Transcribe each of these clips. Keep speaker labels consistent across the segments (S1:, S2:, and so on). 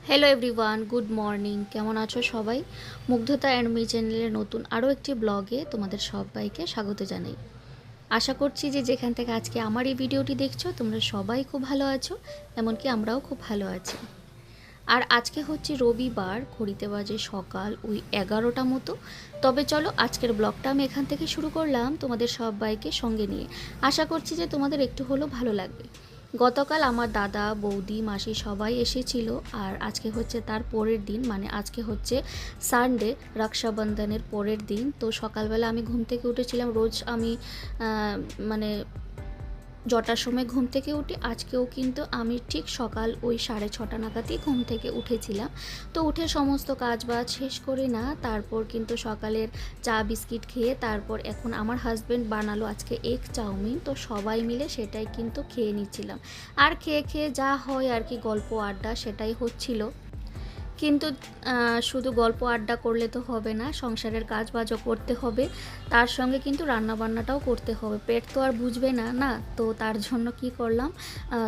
S1: Hello everyone, good morning. কেমন আছো সবাই? মুগ্ধতা অ্যান্ড মি চ্যানেলের নতুন আরও একটি ব্লগে তোমাদের সবাইকে স্বাগত জানাই। আশা করছি যে যেখান থেকে আজকে আমার এই ভিডিওটি দেখছো তোমরা সবাই খুব ভালো আছো, এমনকি আমরাও খুব ভালো আছি। আর আজকে হচ্ছে রবিবার, ঘড়িতে বাজে সকাল ওই 11টা মতো। তবে চলো আজকের ব্লগটা আমি এখান থেকে শুরু করলাম তোমাদের সবাইকে সঙ্গে নিয়ে। আশা করছি যে তোমাদের একটু হলেও ভালো লাগবে। গতকাল আমার দাদা, বৌদি, মাসি সবাই এসেছিল। আর আজকে হচ্ছে তার পরের দিন, মানে আজকে হচ্ছে সানডে, রক্ষাবন্ধনের পরের দিন। তো সকালবেলা আমি ঘুম থেকে উঠেছিলাম। রোজ আমি মানে যটার সময় ঘুম থেকে উঠি, আজকেও কিন্তু আমি ঠিক সকাল ওই 6:30 নাগাদই ঘুম থেকে উঠেছিলাম। তো উঠে সমস্ত কাজ বাজ শেষ করে না, তারপর কিন্তু সকালের চা বিস্কিট খেয়ে তারপর এখন আমার হাজব্যান্ড বানালো আজকে এগ চাউমিন। তো সবাই মিলে সেটাই কিন্তু খেয়ে নিচ্ছিলাম। আর খেয়ে খেয়ে যা হয় আর কি, গল্প আড্ডা সেটাই হচ্ছিল। কিন্তু শুধু গল্প আড্ডা করলে তো হবে না, সংসারের কাজবাজও করতে হবে, তার সঙ্গে কিন্তু রান্নাবান্নাটাও করতে হবে। পেট তো আর বুঝবে না না। তো তার জন্য কি করলাম,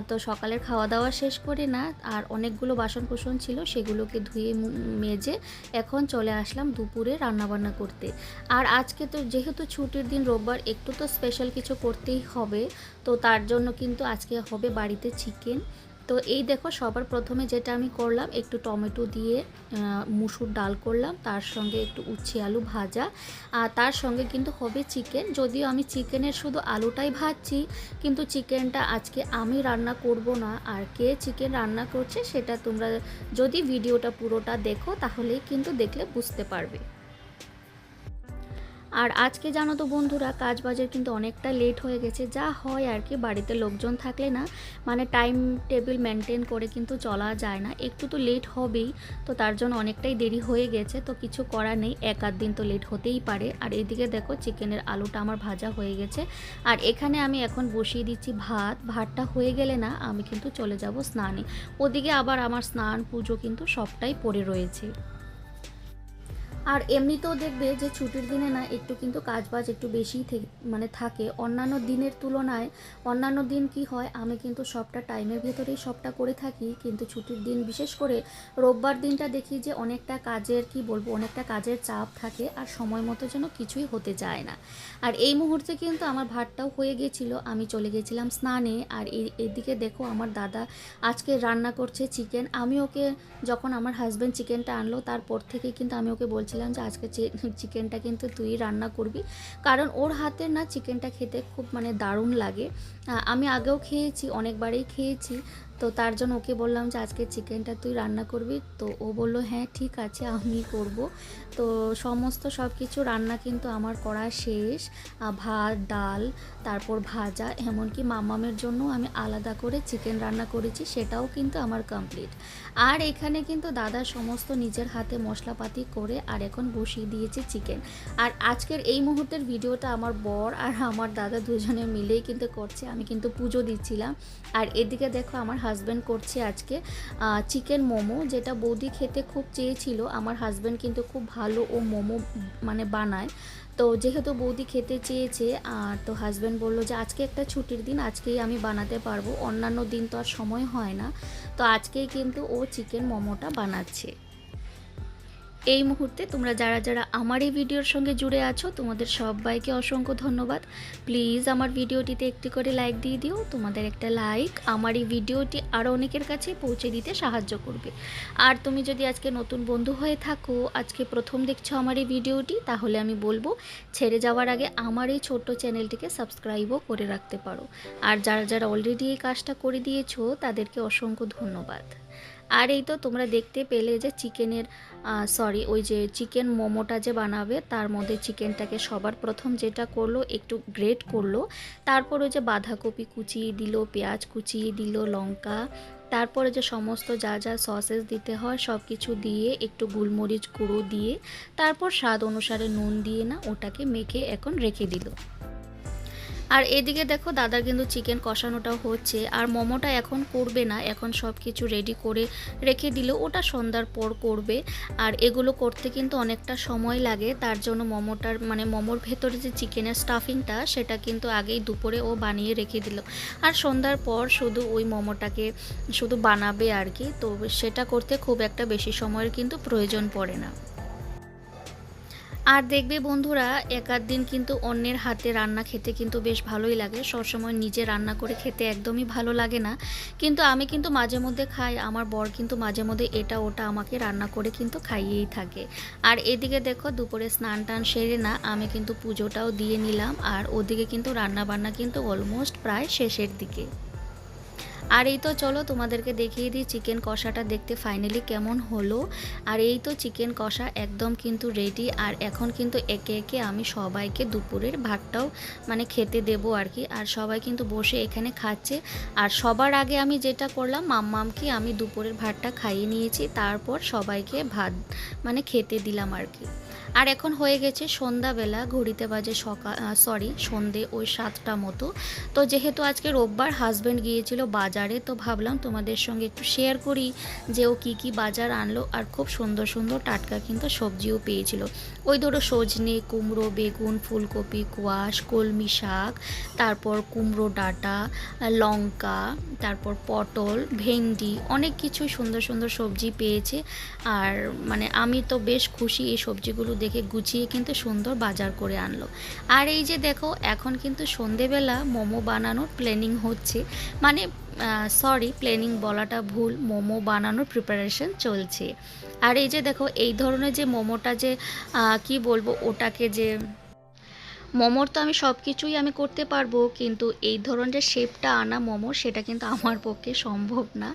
S1: তো সকালের খাওয়া দাওয়া শেষ করে না, আর অনেকগুলো বাসনকোসন ছিল সেগুলোকে ধুয়ে মেজে এখন চলে আসলাম দুপুরে রান্নাবান্না করতে। আর আজকে তো যেহেতু ছুটির দিন, রোববার, একটু তো স্পেশাল কিছু করতেই হবে। তো তার জন্য কিন্তু আজকে হবে বাড়িতে চিকেন। তো এই দেখো, সবার প্রথমে যেটা আমি করলাম, একটু টমেটো দিয়ে মুসুর ডাল করলাম, তার সঙ্গে একটু উচ্ছে আলু ভাজা, আর তার সঙ্গে কিন্তু হবে চিকেন। যদিও আমি চিকেনের শুধু আলুটাই ভাজছি, কিন্তু চিকেনটা আজকে আমি রান্না করব না। আর কে চিকেন রান্না করছে সেটা তোমরা যদি ভিডিওটা পুরোটা দেখো তাহলেই কিন্তু দেখলে বুঝতে পারবে। আর আজকে জানো তো বন্ধুরা, কাজ বাজের কিন্তু অনেকটা লেট হয়ে গেছে। যা হয় আর কি, বাড়িতে লোকজন থাকলে না, মানে টাইম টেবিল মেনটেন করে কিন্তু চলা যায় না, একটু তো লেট হবেই। তো তার জন্য অনেকটাই দেরি হয়ে গেছে, তো কিছু করার নেই, এক আধ দিন তো লেট হতেই পারে। আর এদিকে দেখো চিকেনের আলুটা আমার ভাজা হয়ে গেছে। আর এখানে আমি এখন বসিয়ে দিচ্ছি ভাতটা হয়ে গেলে না আমি কিন্তু চলে যাব স্নানে। ওদিকে আবার আমার স্নান পুজো কিন্তু সবটাই পড়ে রয়েছে। আর এমনিতেও দেখবে যে ছুটির দিনে না একটু কিন্তু কাজবাজ একটু বেশিই মানে থাকে অন্যান্য দিনের তুলনায়। অন্যান্য দিন কি হয়, আমি কিন্তু সবটা টাইমের ভেতরেই সবটা করে থাকি, কিন্তু ছুটির দিন বিশেষ করে রোববার দিনটা দেখি যে অনেকটা কাজের, কি বলবো, অনেকটা কাজের চাপ থাকে, আর সময় মতো যেন কিছুই হতে চায় না। আর এই মুহূর্তে কিন্তু আমার ভাতটাও হয়ে গেছিলো, আমি চলে গেছিলাম স্নানে। আর এদিকে দেখো আমার দাদা আজকে রান্না করছে চিকেন। আমি ওকে, যখন আমার হাজব্যান্ড চিকেনটা আনলো তারপর থেকে কিন্তু আমি ওকে বলছিলাম যে আজকে চিকেনটা কিন্তু তুই রান্না করবি, কারণ ওর হাতের না চিকেনটা খেতে খুব মানে দারুণ লাগে। আমি আগেও খেয়েছি, অনেকবারই খেয়েছি। তো তার জন্য ওকে বললাম যে আজকে চিকেনটা তুই রান্না করবি। তো ও বললো হ্যাঁ ঠিক আছে, আমি করব। তো সমস্ত সব কিছু রান্না কিন্তু আমার করা শেষ। ভাত, ডাল, তারপর ভাজা, এমনকি মামামের জন্য আমি আলাদা করে চিকেন রান্না করেছি, সেটাও কিন্তু আমার কমপ্লিট। আর এখানে কিন্তু দাদা সমস্ত নিজের হাতে মশলাপাতি করে আর এখন বসিয়ে দিয়েছে চিকেন। আর আজকের এই মুহূর্তের ভিডিওটা আমার বর আর আমার দাদা দুজনে মিলেই কিন্তু করছে, আমি কিন্তু পুজো দিচ্ছিলাম। আর এদিকে দেখো আমার হাজব্যান্ড করছে আজকে চিকেন মোমো, যেটা বৌদি খেতে খুব চেয়েছিল। আমার হাজব্যান্ড কিন্তু খুব ভালো ও মোমো মানে বানায়। তো যেহেতু বৌদি খেতে চেয়েছে, আর তো হাজব্যান্ড বললো যে আজকে একটা ছুটির দিন, আজকেই আমি বানাতে পারবো, অন্যান্য দিন তো আর সময় হয় না। তো আজকেই কিন্তু ও চিকেন মোমোটা বানাচ্ছে। এই মুহূর্তে তোমরা যারা যারা আমার এই ভিডিওর সঙ্গে জুড়ে আছো তোমাদের সবাইকে অসংখ্য ধন্যবাদ। প্লিজ আমার ভিডিওটিতে একটি করে লাইক দিয়ে দিও। তোমাদের একটা লাইক আমার এই ভিডিওটি আরও অনেকের কাছে পৌঁছে দিতে সাহায্য করবে। আর তুমি যদি আজকে নতুন বন্ধু হয়ে থাকো, আজকে প্রথম দেখছো আমার এই ভিডিওটি, তাহলে আমি বলবো ছেড়ে যাওয়ার আগে আমার এই ছোট্ট চ্যানেলটিকে সাবস্ক্রাইবও করে রাখতে পারো। আর যারা যারা অলরেডি এই কাজটা করে দিয়েছো তাদেরকে অসংখ্য ধন্যবাদ। আর এই তো তোমরা দেখতে পেলে যে চিকেনের ওই যে চিকেন মোমোটা যে বানাবে, তার মধ্যে চিকেনটাকে সবার প্রথম যেটা করলো একটু গ্রেট করলো, তারপর ওই যে বাঁধাকপি কুচিয়ে দিল, পেঁয়াজ কুচিয়ে দিল, লঙ্কা, তারপরে যে সমস্ত যা যা সসেস দিতে হয় সব কিছু দিয়ে, একটু গোলমরিচ গুঁড়ো দিয়ে, তারপর স্বাদ অনুসারে নুন দিয়ে না ওটাকে মেখে এখন রেখে দিল। আর এদিকে দেখো দাদার কিন্তু চিকেন কষানোটাও হচ্ছে, আর মোমোটা এখন করবে না, এখন সব কিছু রেডি করে রেখে দিল, ওটা সন্ধ্যার পর করবে। আর এগুলো করতে কিন্তু অনেকটা সময় লাগে, তার জন্য মোমোটার মানে মোমোর ভেতরে যে চিকেনের স্টাফিংটা সেটা কিন্তু আগেই দুপুরে ও বানিয়ে রেখে দিল, আর সন্ধ্যার পর শুধু ওই মোমোটাকে শুধু বানাবে আর কি। তো সেটা করতে খুব একটা বেশি সময়ের কিন্তু প্রয়োজন পড়ে না। আর দেখবে বন্ধুরা, এক আধ দিন কিন্তু অন্যের হাতে রান্না খেতে কিন্তু বেশ ভালোই লাগে, সবসময় নিজে রান্না করে খেতে একদমই ভালো লাগে না। কিন্তু আমি কিন্তু মাঝে মধ্যে খাই, আমার বর কিন্তু মাঝে মধ্যে এটা ওটা আমাকে রান্না করে কিন্তু খাইয়েই থাকে। আর এদিকে দেখো দুপুরে স্নান টান সেরে না আমি কিন্তু পুজোটাও দিয়ে নিলাম, আর ওদিকে কিন্তু রান্না বান্না কিন্তু অলমোস্ট প্রায় শেষের দিকে। আর এই তো চলো তোমাদেরকে দেখিয়ে দিই চিকেন কষাটা দেখতে ফাইনালি কেমন হলো। আর এই তো চিকেন কষা একদম কিন্তু রেডি, আর এখন কিন্তু একে একে আমি সবাইকে দুপুরের ভাতটাও মানে খেতে দেব আর কি। আর সবাই কিন্তু বসে এখানে খাচ্ছে, আর সবার আগে আমি যেটা করলাম মাম্মামকে আমি দুপুরের ভাতটা খাইয়ে নিয়েছি, তারপর সবাইকে ভাত মানে খেতে দিলাম আর কি। আর এখন হয়ে গেছে সন্ধ্যাবেলা, ঘড়িতে বাজে সন্ধে ওই 7টা মতো। তো যেহেতু আজকে রোববার হাজব্যান্ড গিয়েছিল বাজারে, তো ভাবলাম তোমাদের সঙ্গে একটু শেয়ার করি যে ও কী কী বাজার আনলো। আর খুব সুন্দর সুন্দর টাটকা কিন্তু সবজিও পেয়েছিল, ওই ধরো সজনে, কুমড়ো, বেগুন, ফুলকপি, কোয়াশ, কলমি শাক, তারপর কুমড়ো ডাঁটা, লঙ্কা, তারপর পটল, ভেন্ডি, অনেক কিছু সুন্দর সুন্দর সবজি পেয়েছে। আর মানে আমি তো বেশ খুশি এই সবজিগুলো দেখে, গুছিয়ে কিন্তু সুন্দর বাজার করে আনলো। আর এই যে দেখো এখন কিন্তু সন্ধেবেলা মোমো বানানোর প্ল্যানিং হচ্ছে, মানে প্ল্যানিং বলাটা ভুল, মোমো বানানোর প্রিপারেশন চলছে। আর এই যে দেখো এই ধরনের যে মোমোটা যে কি বলবো ওটাকে, যে মোমোর তো আমি সব কিছুই আমি করতে পারবো, কিন্তু এই ধরনের শেপটা আনা মোমো সেটা কিন্তু আমার পক্ষে সম্ভব না।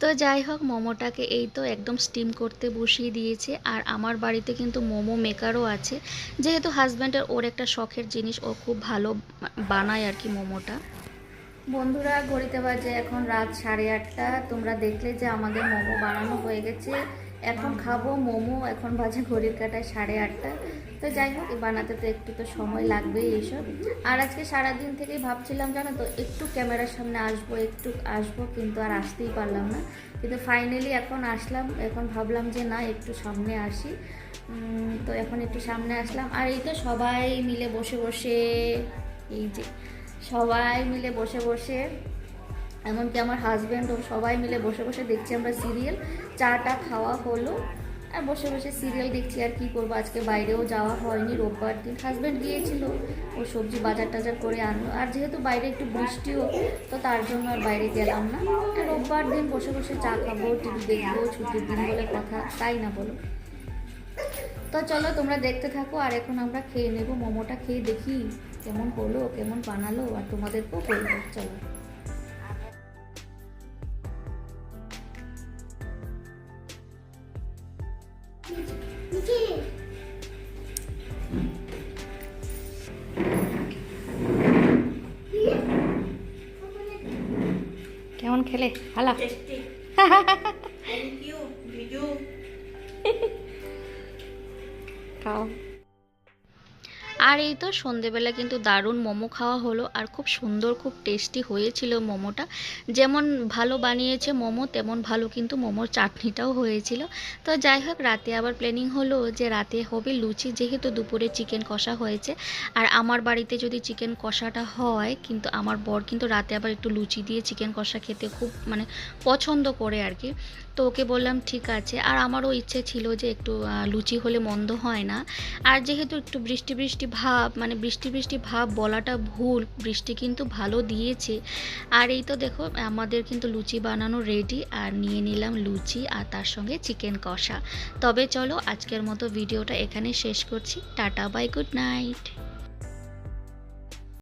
S1: তো যাই হোক মোমোটাকে এই তো একদম স্টিম করতে বসিয়ে দিয়েছে। আর আমার বাড়িতে কিন্তু মোমো মেকারও আছে, যেহেতু হাজব্যান্ডের ওর একটা শখের জিনিস, ও খুব ভালো বানায় আর কি মোমোটা। বন্ধুরা ঘড়িতে বাজে এখন রাত 8:30, তোমরা দেখলে যে আমাদের মোমো বানানো হয়ে গেছে, এখন খাবো মোমো। এখন বাজে ঘড়ির কাঁটায় 8:30। তো যাই হোক বানাতে তো একটু তো সময় লাগবেই এইসব। আর আজকে সারাদিন থেকেই ভাবছিলাম জানো তো একটু ক্যামেরার সামনে আসবো, কিন্তু আর আসতেই পারলাম না। কিন্তু ফাইনালি এখন আসলাম, এখন ভাবলাম যে না একটু সামনে আসি। তো এখন একটু সামনে আসলাম। আর এই তো সবাই মিলে বসে বসে, এই যে সবাই মিলে বসে বসে, এমনকি আমার হাজব্যান্ডও, সবাই মিলে বসে বসে দেখছি আমরা সিরিয়াল। চাটা খাওয়া হলো আর বসে বসে সিরিয়াল দেখছি। আর কি করবো, আজকে বাইরেও যাওয়া হয়নি, রোববার দিন হাজব্যান্ড গিয়েছিল, ও সবজি বাজার টাজার করে আনলো। আর যেহেতু বাইরে একটু বৃষ্টিও, তো তার জন্য আর বাইরে গেলাম না। আর রোববার দিন বসে বসে চা খাবো, টিভি দেখবো, ছুটির দিন বলে কথা, তাই না বলো? তো চলো তোমরা দেখতে থাকো, আর এখন আমরা খেয়ে নেবো। মোমোটা খেয়ে দেখি কেমন হলো, কেমন বানালো, আর তোমাদেরকেও বলবো। চলো। কেমন খেলে? ভালো? খাও। আর এই তো সন্ধেবেলা কিন্তু দারুণ মোমো খাওয়া হলো, আর খুব সুন্দর খুব টেস্টি হয়েছিল মোমোটা। যেমন ভালো বানিয়েছে মোমো, তেমন ভালো কিন্তু মোমোর চাটনিটাও হয়েছিল। তো যাই হোক রাতে আবার প্ল্যানিং হলো যে রাতে হবে লুচি, যেহেতু দুপুরে চিকেন কষা হয়েছে। আর আমার বাড়িতে যদি চিকেন কষাটা হয়, কিন্তু আমার বর কিন্তু রাতে আবার একটু লুচি দিয়ে চিকেন কষা খেতে খুব মানে পছন্দ করে আর কি। তো ওকে বললাম ঠিক আছে। আর আমারও ইচ্ছে ছিল যে একটু লুচি হলে মন্দ হয় না। আর যেহেতু একটু বৃষ্টি বৃষ্টি ভাব, মানে বৃষ্টি বৃষ্টি ভাব বলাটা ভুল, বৃষ্টি কিন্তু ভালো দিয়েছে। আর এই তো দেখো আমাদের কিন্তু লুচি বানানো রেডি, আর নিয়ে নিলাম লুচি আর তার সঙ্গে চিকেন কষা। তবে চলো আজকের মতো ভিডিওটা এখানে শেষ করছি। Tata, bye, good night.